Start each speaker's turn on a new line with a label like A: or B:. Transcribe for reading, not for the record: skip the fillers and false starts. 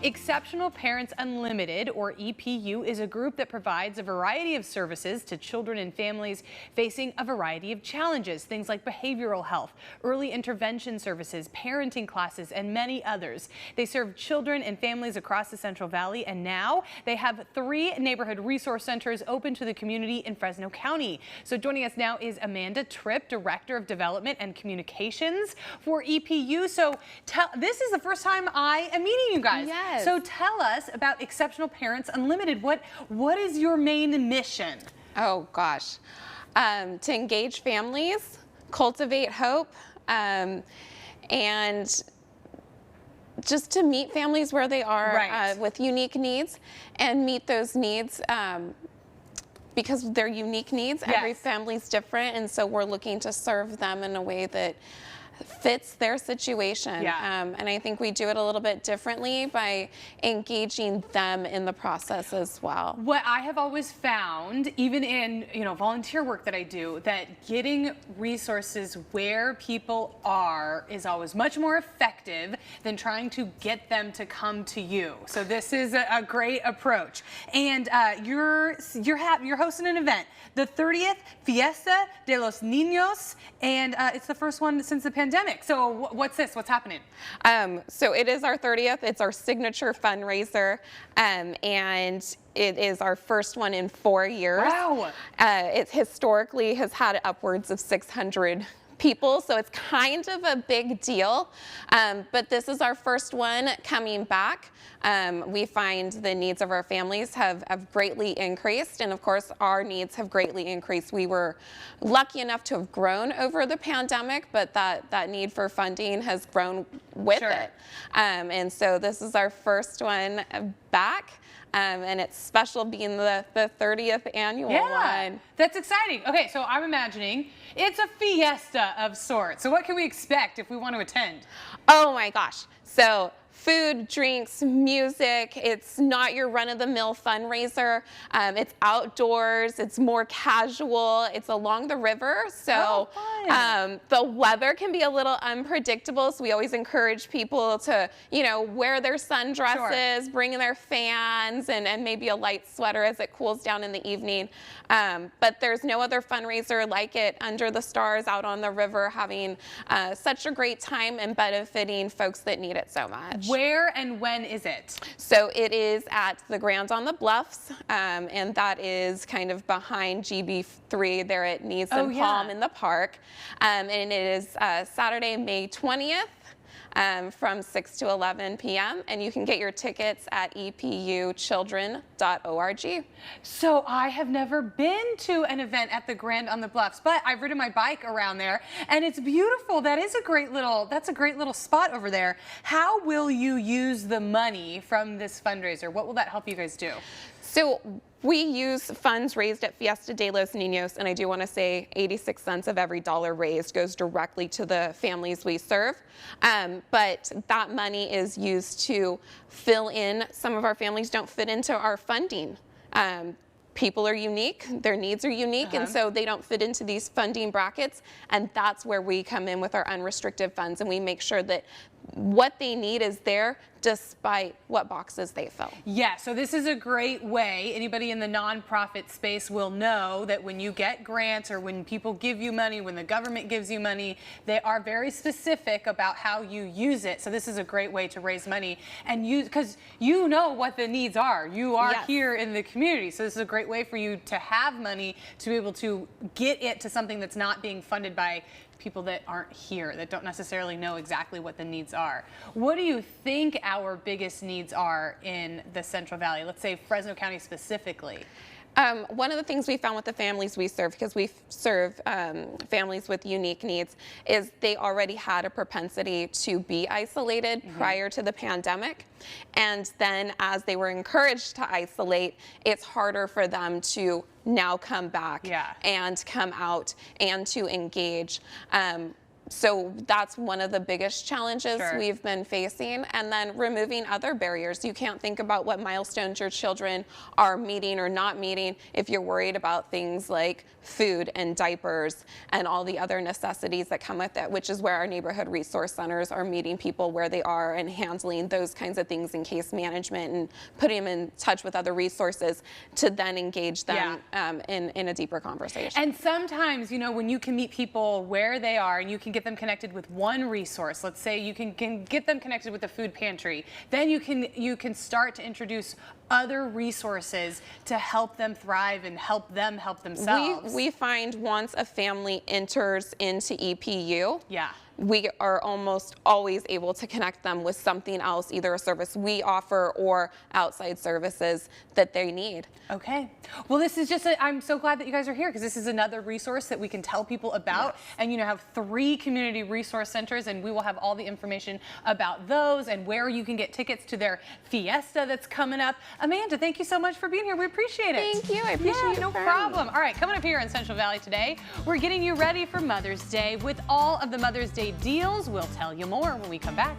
A: Exceptional Parents Unlimited, or EPU, is a group that provides a variety of services to children and families facing a variety of challenges, things like behavioral health, early intervention services, parenting classes, and many others. They serve children and families across the Central Valley, and now they have 3 neighborhood resource centers open to the community in Fresno County. So joining us now is Amanda Tripp, Director of Development and Communications for EPU. So this is the first time I am meeting you guys.
B: Yes.
A: So tell us about Exceptional Parents Unlimited. What is your main mission?
B: Oh gosh, to engage families, cultivate hope, and just to meet families where they are,
A: Right.
B: with unique needs, and meet those needs because they're unique needs.
A: Yes.
B: Every family's different, and so we're looking to serve them in a way that fits their situation.
A: Yeah.
B: And I think we do it a little bit differently by engaging them in the process as well.
A: What I have always found, even in volunteer work that I do, that getting resources where people are is always much more effective than trying to get them to come to you. So this is a great approach. And you're hosting an event, the 30th Fiesta de los Niños, and it's the first one since the pandemic. So what's this? What's happening?
B: So it is our 30th. It's our signature fundraiser, and it is our first one in 4 years.
A: Wow.
B: It historically has had upwards of 600 people, so it's kind of a big deal, but this is our first one coming back. We find the needs of our families have greatly increased, and of course our needs have greatly increased. We were lucky enough to have grown over the pandemic, but that need for funding has grown with
A: Sure.
B: it. And so this is our first one back. And it's special being the 30th annual one.
A: That's exciting. Okay, so I'm imagining it's a fiesta of sorts. So what can we expect if we want to attend?
B: Oh my gosh. So food, drinks, music. It's not your run-of-the-mill fundraiser. It's outdoors. It's more casual. It's along the river. So the weather can be a little unpredictable. So we always encourage people to, wear their sundresses,
A: Sure.
B: bring their fans, and maybe a light sweater as it cools down in the evening. But there's no other fundraiser like it under the stars out on the river, having such a great time and benefiting folks that need it so much.
A: Where and when is it?
B: So it is at the Grand on the Bluffs, and that is kind of behind GB3 there at Nees and Palm in the park. And it is Saturday, May 20th. From 6 to 11 p.m. and you can get your tickets at epuchildren.org.
A: So I have never been to an event at the Grand on the Bluffs, but I've ridden my bike around there and it's beautiful. That's a great little spot over there. How will you use the money from this fundraiser? What will that help you guys do?
B: So we use funds raised at Fiesta de los Niños, and I do want to say 86 cents of every dollar raised goes directly to the families we serve. But that money is used to fill in. Some of our families don't fit into our funding. People are unique, their needs are unique, and so they don't fit into these funding brackets, and that's where we come in with our unrestricted funds, and we make sure that what they need is there despite what boxes they fill.
A: Yeah, so this is a great way. Anybody in the nonprofit space will know that when you get grants or when people give you money, when the government gives you money, they are very specific about how you use it. So this is a great way to raise money and use, because you know what the needs are. You are here in the community. So this is a great way for you to have money to be able to get it to something that's not being funded by people that aren't here, that don't necessarily know exactly what the needs are. What do you think our biggest needs are in the Central Valley? Let's say Fresno County specifically.
B: One of the things we found with the families we serve, because we serve families with unique needs, is they already had a propensity to be isolated prior to the pandemic. And then as they were encouraged to isolate, it's harder for them to now come back and come out and to engage. So that's one of the biggest challenges
A: Sure.
B: we've been facing. And then removing other barriers. You can't think about what milestones your children are meeting or not meeting if you're worried about things like food and diapers and all the other necessities that come with it, which is where our neighborhood resource centers are meeting people where they are and handling those kinds of things in case management and putting them in touch with other resources to then engage them in a deeper conversation.
A: And sometimes, you know, when you can meet people where they are and you can get them connected with one resource, let's say you can get them connected with the food pantry, then you can start to introduce other resources to help them thrive and help them help themselves.
B: We find once a family enters into EPU,
A: Yeah.
B: we are almost always able to connect them with something else, either a service we offer or outside services that they need.
A: Okay. Well, this is just, I'm so glad that you guys are here because this is another resource that we can tell people about.
B: Yes.
A: And, you know, have 3 community resource centers, and we will have all the information about those and where you can get tickets to their fiesta that's coming up. Amanda, thank you so much for being here. We appreciate it.
B: Thank you. I appreciate
A: no
B: it.
A: problem. All right, coming up here in Central Valley today, we're getting you ready for Mother's Day with all of the Mother's Day deals. We'll tell you more when we come back.